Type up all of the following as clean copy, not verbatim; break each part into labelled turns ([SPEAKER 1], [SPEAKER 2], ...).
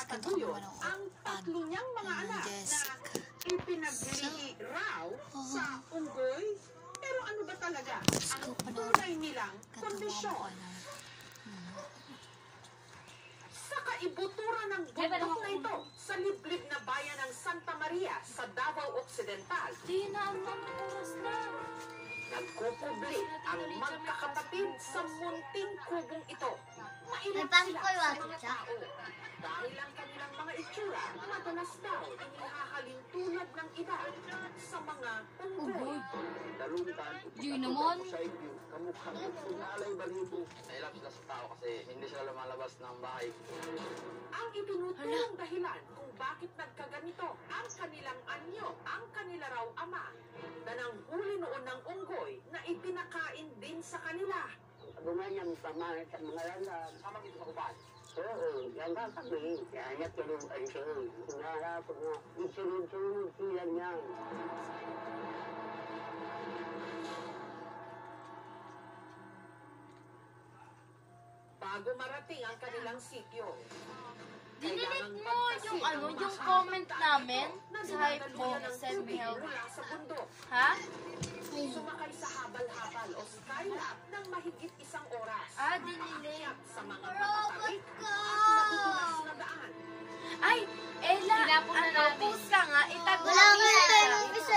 [SPEAKER 1] itinataguyod ang tatlo niyang mga anak na ipinaglihi raw sa unggoy. Pero ano ba talaga ang tunay nilang kondisyon? Sa kaibuturan ng bundok na ito, sa liblib na bayan ng Santa Maria sa Davao Occidental, nagkukubli ang magkakapatid sa munting kubong ito. Mailap sila sa mga tao. Dahil ang kanilang mga itsura, madalas daw inihahalin tulad ng iba sa mga unggoy.
[SPEAKER 2] Di naman.
[SPEAKER 3] Kamukhang nalay balibo. Nahilap sila sa tao kasi hindi sila lumalabas ng bahay.
[SPEAKER 1] Ang itinuturong dahilan kung bakit nagkaganito ang kanilang anyo, ang kanila raw ama, na nanghuli noon ng unggoy na ipinakain din sa kanila.
[SPEAKER 4] Bunga niyang pamalit sa mga langgam.
[SPEAKER 3] Kamang ito makubad.
[SPEAKER 4] Oo, yan ka kami. Kaya tinuan siya. Hinarap ko nga. Isunod-sunod sila niya.
[SPEAKER 1] Bago marating ang kanilang sityo,
[SPEAKER 2] Dinilit mo yung comment namin sa Hypo Send Me Help.
[SPEAKER 1] sa bundok.
[SPEAKER 2] Ha?
[SPEAKER 1] Sumakay sa habal-habal o skylab ng mahigit 1 oras.
[SPEAKER 2] Dinilit.
[SPEAKER 1] Sa mga matatarik at madudulas na daan.
[SPEAKER 2] Ay, Ella, post ka nga, itag mo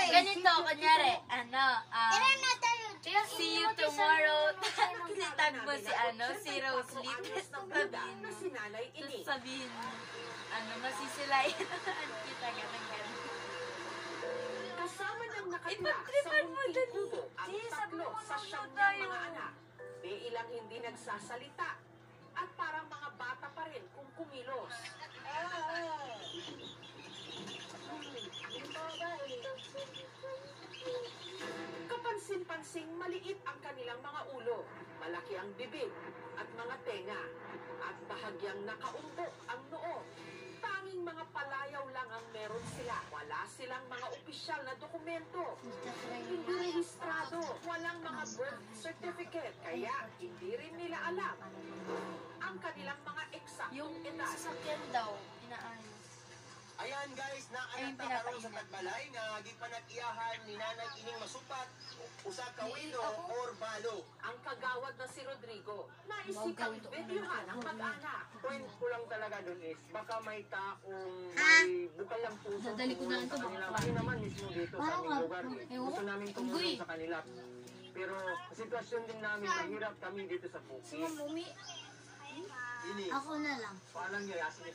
[SPEAKER 2] ganito, kunyari, see you tomorrow. Itag mo si Rosalie. Sabihin, masisilayan kita ganun.
[SPEAKER 1] Kasama ng nakatira sa
[SPEAKER 2] Ipag-tripan mo
[SPEAKER 1] munting
[SPEAKER 2] dali.
[SPEAKER 1] kubo ang
[SPEAKER 2] Sabi mo,
[SPEAKER 1] 3 sa
[SPEAKER 2] manonood
[SPEAKER 1] 9
[SPEAKER 2] tayo.
[SPEAKER 1] mga anak. May ilang hindi nagsasalita at parang mga bata pa rin kung kumilos. Kapansin-pansing maliit ang kanilang mga ulo, malaki ang bibig at mga tenga, at bahagyang nakaumbok ang noo. Tanging mga palayaw lang ang meron sila. Wala silang mga opisyal na dokumento. Hindi rehistrado. Walang mga birth certificate. Kaya hindi rin nila alam ang kanilang mga eksaktong
[SPEAKER 2] Yung
[SPEAKER 1] edad.
[SPEAKER 2] sasakyan daw, inaayos.
[SPEAKER 5] Ayan guys,
[SPEAKER 2] Ayun,
[SPEAKER 5] naanata karon
[SPEAKER 2] pinapainan.
[SPEAKER 5] sa Tagbalay nga di pa nag-iyahan ni nanay ining masupat usa ka wino or balo.
[SPEAKER 1] Ang kagawad na si Rodrigo, naisikang videohan ang mag-anak.
[SPEAKER 3] Point ko lang talaga dun is, baka may taong may bukal lang puso.
[SPEAKER 2] Dadali ko na ito,
[SPEAKER 3] sa kanila.
[SPEAKER 2] baka
[SPEAKER 3] Kami naman mismo dito sa aming lugar. Gusto namin tumulong sa kanila. Pero sitwasyon din namin, mahirap kami dito sa bukid.
[SPEAKER 2] Mami,
[SPEAKER 5] Ini.
[SPEAKER 2] ako na lang.
[SPEAKER 3] Paalam niyo, yasin ni